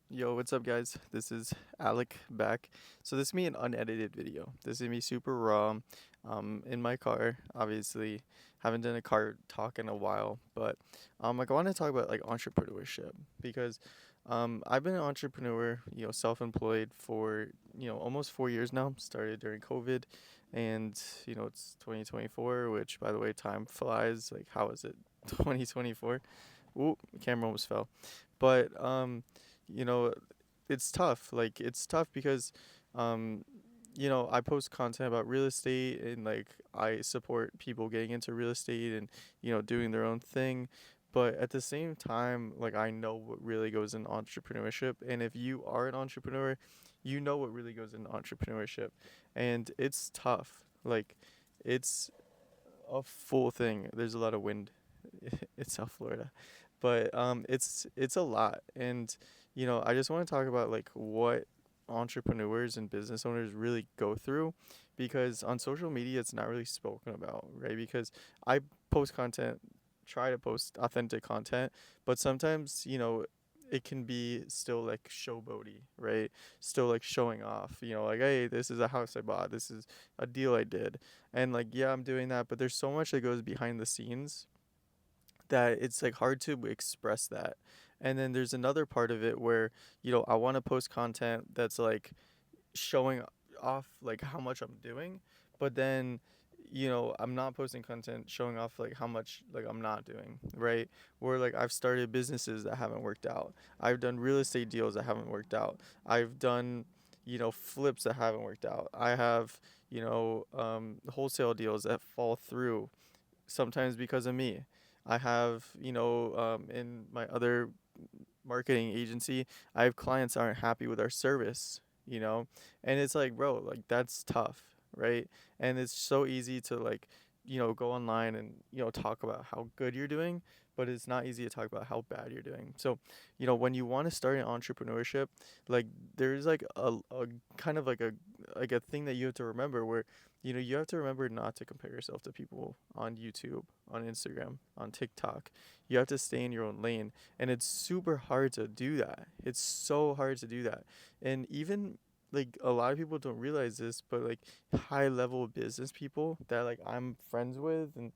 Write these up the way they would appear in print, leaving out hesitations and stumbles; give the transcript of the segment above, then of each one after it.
Yo, what's up, guys? This is Alec back. So this is me an unedited video. This is me super raw, in my car. Obviously, haven't done a car talk in a while, but I want to talk about like entrepreneurship because I've been an entrepreneur, self-employed for almost 4 years now. Started during COVID, and it's 2024, which by the way, time flies. Like, how is it 2024? Ooh, camera almost fell, but you know, it's tough. Like it's tough because um I post content about real estate and like I support people getting into real estate and doing their own thing. But at the same time, like I know what really goes in entrepreneurship, and if you are an entrepreneur, you know what really goes in entrepreneurship, and it's tough. Like it's a full thing. There's a lot of wind. It's South Florida, but it's a lot, and I just want to talk about like what entrepreneurs and business owners really go through, because on social media it's not really spoken about, right? Because I post content, try to post authentic content, but sometimes it can be still like showboaty, right? Still like showing off, like, hey, this is a house I bought, this is a deal I did, and like, yeah, I'm doing that, but there's so much that goes behind the scenes that it's like hard to express that. And then there's another part of it where, I want to post content that's like showing off like how much I'm doing, but then I'm not posting content showing off like how much like I'm not doing, right? Where like I've started businesses that haven't worked out. I've done real estate deals that haven't worked out. I've done flips that haven't worked out. I have wholesale deals that fall through sometimes because of me. I have, in my other marketing agency, I have clients that aren't happy with our service, and it's like, bro, like that's tough, right? And it's so easy to like, go online and, talk about how good you're doing, but it's not easy to talk about how bad you're doing. So, when you want to start an entrepreneurship, like there's like a kind of like a thing that you have to remember where you have to remember not to compare yourself to people on YouTube, on Instagram, on TikTok. You have to stay in your own lane. And it's super hard to do that. It's so hard to do that. And even like a lot of people don't realize this, but like high level business people that like I'm friends with and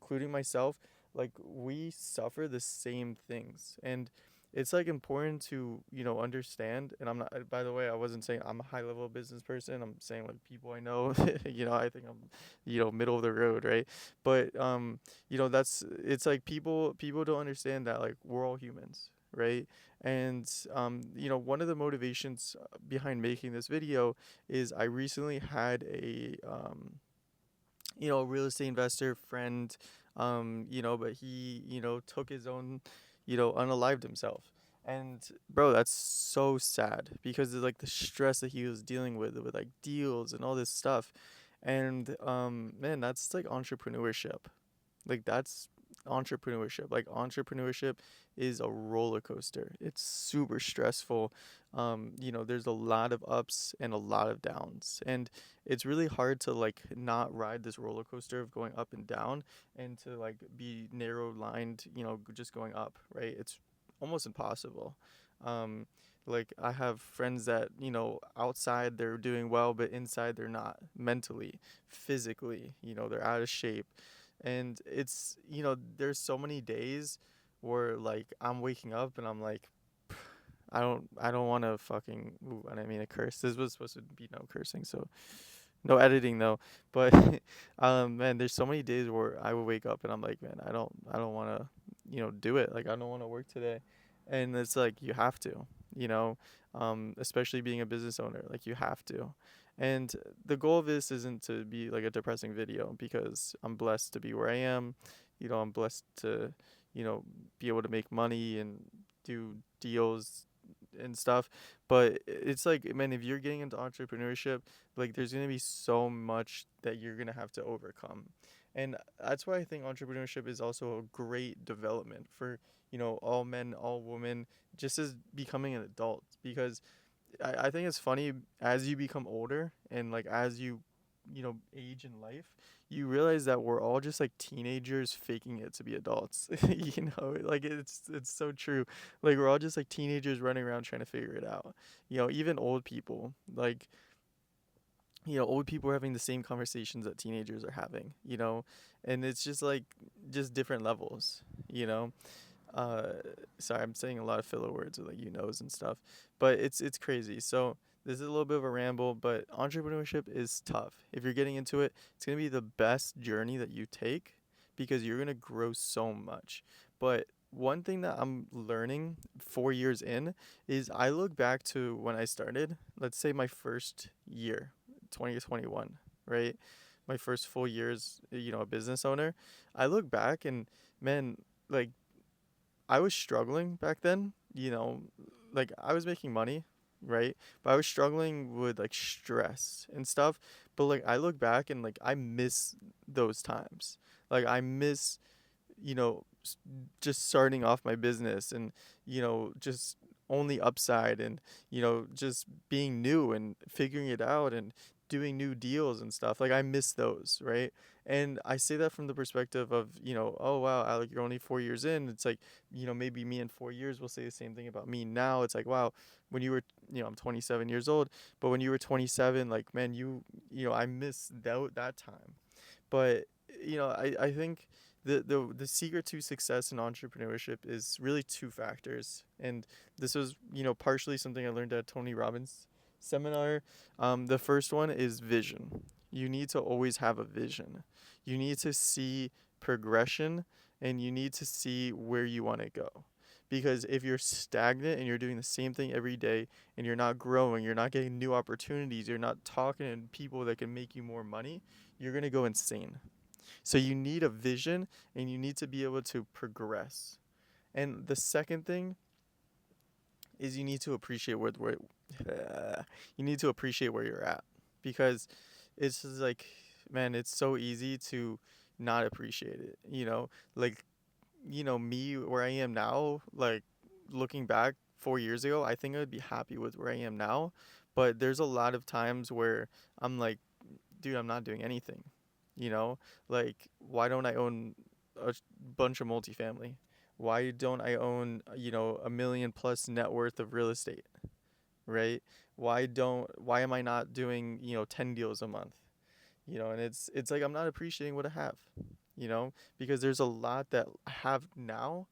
including myself, like we suffer the same things. And it's like important to understand, and I'm not, by the way, I wasn't saying I'm a high level business person. I'm saying like people I know, I think I'm middle of the road, right? But that's, it's like people don't understand that like we're all humans, right? And one of the motivations behind making this video is I recently had a real estate investor friend, but he, took his own, unalived himself. And bro, that's so sad because of like the stress that he was dealing with like deals and all this stuff. And man, that's like entrepreneurship. Like that's entrepreneurship. Like entrepreneurship is a roller coaster. It's super stressful. There's a lot of ups and a lot of downs. And it's really hard to like not ride this roller coaster of going up and down and to like be narrow lined, just going up, right? It's almost impossible. Um like I have friends that, outside they're doing well, but inside they're not, mentally, physically, they're out of shape. And it's, there's so many days where like I'm waking up and I'm like, I don't want to fucking, ooh, I didn't mean to curse. This was supposed to be no cursing, so no editing though. But man, there's so many days where I would wake up and I'm like, man, I don't want to, do it. Like I don't want to work today. And it's like you have to, you know, especially being a business owner, like you have to. And the goal of this isn't to be like a depressing video, because I'm blessed to be where I am. I'm blessed to, be able to make money and do deals and stuff. But it's like, man, if you're getting into entrepreneurship, like there's gonna be so much that you're gonna have to overcome. And that's why I think entrepreneurship is also a great development for, all men, all women, just as becoming an adult. Because I think it's funny, as you become older and like as you age in life, you realize that we're all just like teenagers faking it to be adults. Like it's so true. Like we're all just like teenagers running around trying to figure it out. Even old people, like old people are having the same conversations that teenagers are having, and it's just like just different levels, you know. uh Sorry, I'm saying a lot of filler words with like and stuff, but it's crazy. So this is a little bit of a ramble, but entrepreneurship is tough. If you're getting into it, it's going to be the best journey that you take because you're going to grow so much. But one thing that I'm learning 4 years in is I look back to when I started, let's say my first year, 2021, right? My first full years, a business owner. I look back and man, like I was struggling back then, like I was making money, right? But I was struggling with like stress and stuff. But like I look back and like I miss those times. Like I miss, you know, s- just starting off my business and, just only upside and, just being new and figuring it out and doing new deals and stuff. Like I miss those, right? And I say that from the perspective of, oh wow, Alec, you're only 4 years in. It's like, maybe me in 4 years will say the same thing about me now. It's like, wow, when you were, I'm 27 years old, but when you were 27, like, man, I miss that time. But I think the secret to success in entrepreneurship is really two factors, and this was partially something I learned at Tony Robbins' seminar. The first one is vision. You need to always have a vision. You need to see progression, and you need to see where you want to go. Because if you're stagnant and you're doing the same thing every day and you're not growing, you're not getting new opportunities, you're not talking to people that can make you more money, you're going to go insane. So you need a vision and you need to be able to progress. And the second thing is you need to appreciate you need to appreciate where you're at, because it's just like, man, it's so easy to not appreciate it, like, me where I am now, like looking back 4 years ago, I think I'd be happy with where I am now, but there's a lot of times where I'm like, dude, I'm not doing anything. You know, like why don't I own a bunch of multifamily? Why don't I own, a million plus net worth of real estate, right? Why am I not doing, 10 deals a month? And it's like I'm not appreciating what I have, because there's a lot that I have now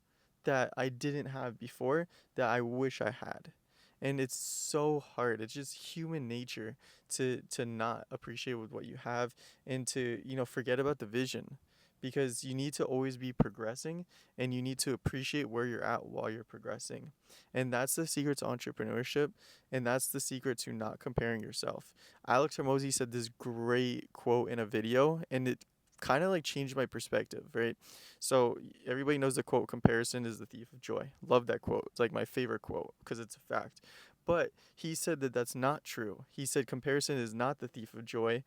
that I didn't have before that I wish I had. And it's so hard. It's just human nature to not appreciate with what you have and to, forget about the vision, because you need to always be progressing and you need to appreciate where you're at while you're progressing. And that's the secret to entrepreneurship, and that's the secret to not comparing yourself. Alex Hormozy said this great quote in a video, and it kind of like changed my perspective, right? So everybody knows the quote, comparison is the thief of joy. Love that quote. It's like my favorite quote because it's a fact. But he said that that's not true. He said comparison is not the thief of joy.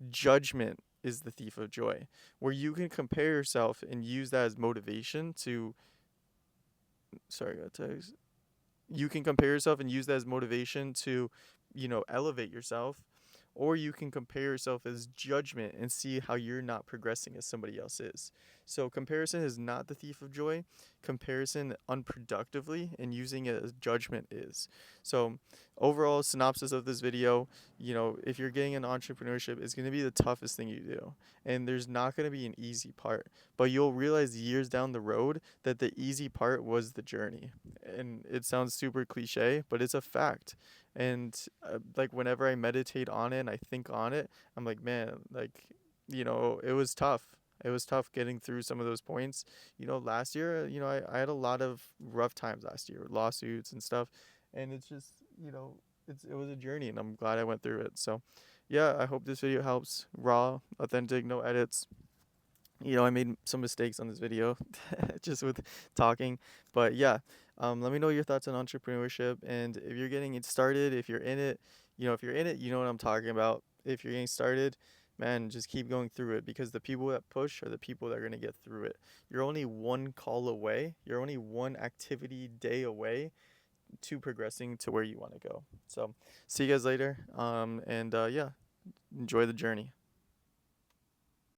Judgment is the thief of joy, where you can compare yourself and use that as motivation to, sorry, I got text. You can compare yourself and use that as motivation to, elevate yourself, or you can compare yourself as judgment and see how you're not progressing as somebody else is. So comparison is not the thief of joy. Comparison unproductively and using it as judgment is. So overall synopsis of this video, if you're getting an entrepreneurship, it's going to be the toughest thing you do. And there's not going to be an easy part, but you'll realize years down the road that the easy part was the journey. And it sounds super cliche, but it's a fact. And like whenever I meditate on it and I think on it, I'm like, man, like, it was tough. It was tough getting through some of those points. Last year, I had a lot of rough times last year with lawsuits and stuff. And it's just, it was a journey and I'm glad I went through it. So yeah, I hope this video helps. Raw, authentic, no edits. I made some mistakes on this video just with talking, but yeah, let me know your thoughts on entrepreneurship, and if you're getting it started, if you're in it, if you're in it, you know what I'm talking about. If you're getting started, man, just keep going through it, because the people that push are the people that are going to get through it. You're only one call away, you're only one activity day away to progressing to where you want to go. So see you guys later, and yeah, enjoy the journey.